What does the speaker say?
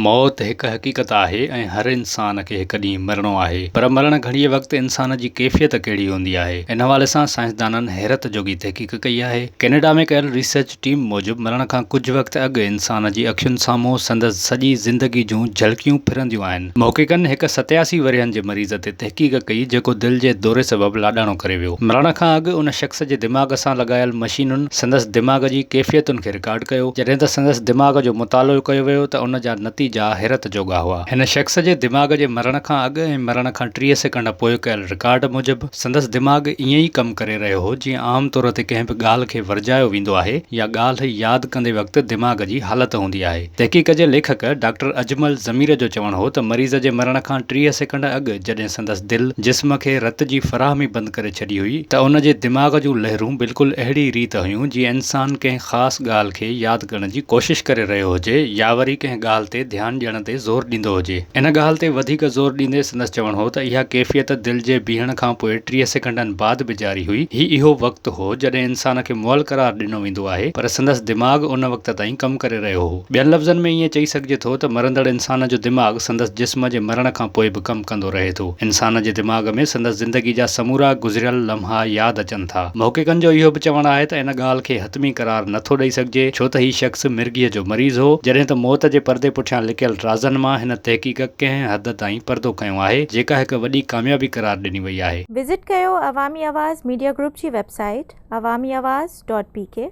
मौत हिकु हक़ीक़त आहे ऐं हर इंसान खे हिकु ॾींहुं मरणो आहे, पर मरण घड़ीअ वक़्तु इंसान जी कैफ़ियत कहिड़ी हूंदी आहे। इन हवाले सां साइंसदाननि हैरत जोगी तहक़ीक़ कई आहे। कैनेडा में कयल रिसर्च टीम मूजिबि मरण खां कुझु वक़्तु अॻु इंसान जी अखियुनि साम्हूं संदसि सॼी ज़िंदगी जूं झलकियूं फिरंदियूं आहिनि। महक़ीक़नि हिकु 87 वरियनि जे मरीज़ ते तहक़ीक़ कई जेको दिलि जे दौरे सबबि लाॾाणो करे वियो। मरण खां अॻु उन शख़्स जे दिमाग़ सां लॻायल मशीनुनि संदसि दिमाग़ जी कैफ़ियतुनि खे रिकॉर्ड कयो। जॾहिं त संदसि दिमाग़ जो मुतालो कयो वियो त उन जा नतीजा हैरत जोगा हुआ। हिन शख़्स जे दिमाग़ जे मरण खां अॻु ऐं मरण खां 30 सेकंड पोइ कयल रिकॉर्ड मूजिबि संदसि दिमाग़ ईअं ई कमु करे रहियो हो जीअं आम तौर ते कंहिं बि ॻाल्हि खे वरजायो वेंदो आहे या ॻाल्हि यादि कंदे वक़्तु दिमाग़ जी हालत हूंदी आहे। तहक़ीक़ जे लेखक डॉक्टर अजमल ज़मीर जो चवणु हो त मरीज़ जे मरण खां 30 सेकंड अॻु जॾहिं संदसि दिलि जिस्म खे रत जी फ़राहमी बंदि करे छॾी हुई त उन जे दिमाग़ जूं लहरूं बिल्कुलु अहिड़ी रीति हुयूं जीअं इंसान कंहिं ख़ासि ॻाल्हि खे यादि करण जी कोशिशि करे रहियो हुजे या वरी कंहिं ॻाल्हि ते ध्यानु ॾियण ते ज़ोर ॾींदो हुजे। इन ॻाल्हि ते वधीक ज़ोर ॾींदे संदसि चवणु हो त इहा कैफ़ियत दिलि जे बीहण खां पोइ 30 सेकंडनि बाद बि जारी हुई। इहो वक़्तु हो जॾहिं इंसान खे मुअल करार ॾिनो वेंदो आहे, पर संदसि दिमाग़ उन वक़्त ताईं कमु करे रहियो हो। ॿियनि लफ़्ज़नि में ईअं चई सघिजे थो त मरंदड़ इंसान जो दिमाग़ संदसि जिस्म जे मरण खां पोइ बि कमु कंदो रहे थो। इंसान जे दिमाग़ में संदसि ज़िंदगी जा समूरा गुज़िरियल लम्हा यादि अचनि था। महक़ीक़नि जो इहो बि चवणु आहे त इन ॻाल्हि खे हतमी करार नथो ॾेई सघिजे छो त हीउ शख़्स मिर्गीअ जो मरीज़ हो, जॾहिं त मौत जे पर्दे पुठियां लिकियल राज़नि मां हिन तहक़ीक़ कंहिं हद ताईं पर्दो खयों आहे, जेका हिकु वॾी कामयाबी करार ॾिनी वई आहे। विज़िट कयो अवामी आवाज़ मीडिया ग्रुप जी वेबसाइट awamiawaz.pk